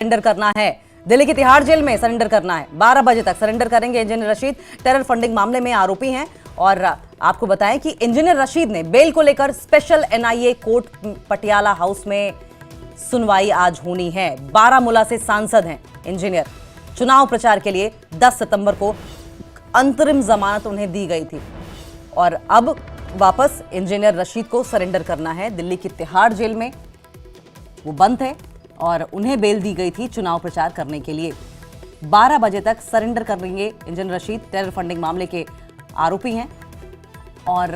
Surrender करना है। दिल्ली की तिहाड़ जेल में सरेंडर करना है। 12 बजे तक सरेंडर करेंगे इंजीनियर रशीद। टेरर फंडिंग मामले में आरोपी हैं। और आपको बताएं कि इंजीनियर रशीद ने बेल को लेकर special NIA court Patiala house में सुनवाई आज होनी है। बारामूला से सांसद हैं इंजीनियर। चुनाव प्रचार के लिए 10 सितंबर को अंतरिम जमानत उन्हें दी गई थी और अब वापस इंजीनियर रशीद को सरेंडर करना है। दिल्ली की तिहाड़ जेल में वो बंद है और उन्हें बेल दी गई थी चुनाव प्रचार करने के लिए। 12 बजे तक सरेंडर करेंगे इंजीनियर रशीद। टेरर फंडिंग मामले के आरोपी हैं और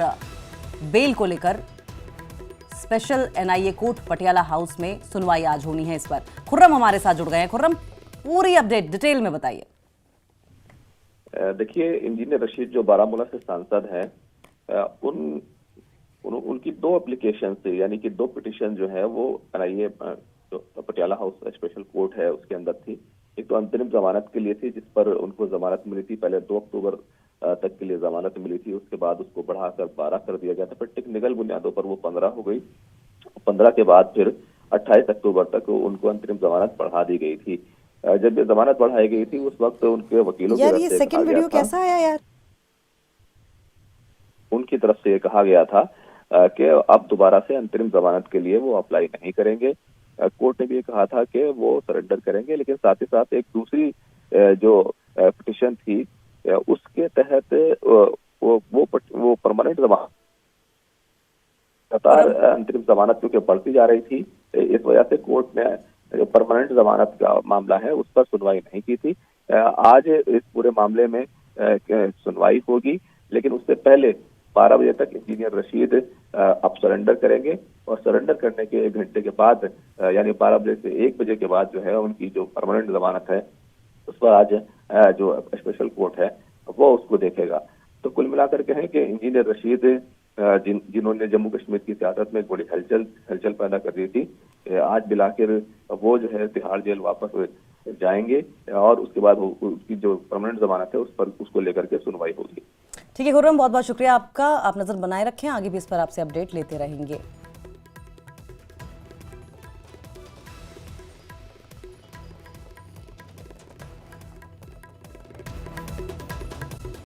बेल को लेकर special NIA court Patiala house में सुनवाई आज होनी है। इस पर खुर्रम हमारे साथ जुड़ गए हैं। खुर्रम, पूरी अपडेट डिटेल में बताइए। देखिए, इंजीनियर रशीद जो बारामूला से सांसद हैं, उनकी 2 एप्लीकेशन से, यानी कि 2 पिटीशन जो है वो NIA Patiala house special court है उसके अंदर थी। एक तो अंतरिम जमानत के लिए थी जिस पर उनको जमानत मिली थी। पहले 2 अक्टूबर तक के लिए जमानत मिली थी, उसके बाद उसको बढ़ाकर 12 कर दिया गया था। फिर टेक्निकल बुनियादों पर वो 15 हो गई। 15 के बाद फिर 28 अक्टूबर तक उनको अंतरिम जमानत बढ़ा दी गई थी। जब ये जमानत बढ़ाई गई थी उस वक्त उनके वकीलों की तरफ से सेकंड वीडियो कैसा आया यार? उनकी तरफ से ये कहा गया था कि अब दोबारा से अंतरिम जमानत के लिए वो अप्लाई नहीं करेंगे। कोर्ट ने भी कहा था कि वो सरेंडर करेंगे, लेकिन साथ ही साथ एक दूसरी जो पिटीशन थी उसके तहत वो परमानेंट जमानत, लगातार अंतरिम जमानत क्योंकि बढ़ती जा रही थी, इस वजह से कोर्ट ने जो परमानेंट जमानत का मामला है उस पर सुनवाई नहीं की थी। आज इस पूरे मामले में सुनवाई होगी, लेकिन उससे पहले 12 बजे तक इंजीनियर रशीद अब सरेंडर करेंगे और सरेंडर करने के 1 घंटे के बाद, यानी 12 बजे से 1 बजे के बाद जो है उनकी जो परमानेंट जमानत है उस पर आज जो स्पेशल कोर्ट है वो उसको देखेगा। तो कुल मिलाकर कहें कि इंजीनियर रशीद जिन्होंने जम्मू कश्मीर की सियासत में एक बड़ी हलचल पैदा कर दी थी, आज बिलाकर वो जो है तिहाड़ जेल वापस जाएंगे और उसके बाद उसकी जो परमानेंट जमानत है उस पर उसको लेकर के सुनवाई होगी। ठीक है खुर्रम, बहुत बहुत शुक्रिया आपका। आप नजर बनाए रखें, आगे भी इस पर आपसे अपडेट लेते रहेंगे।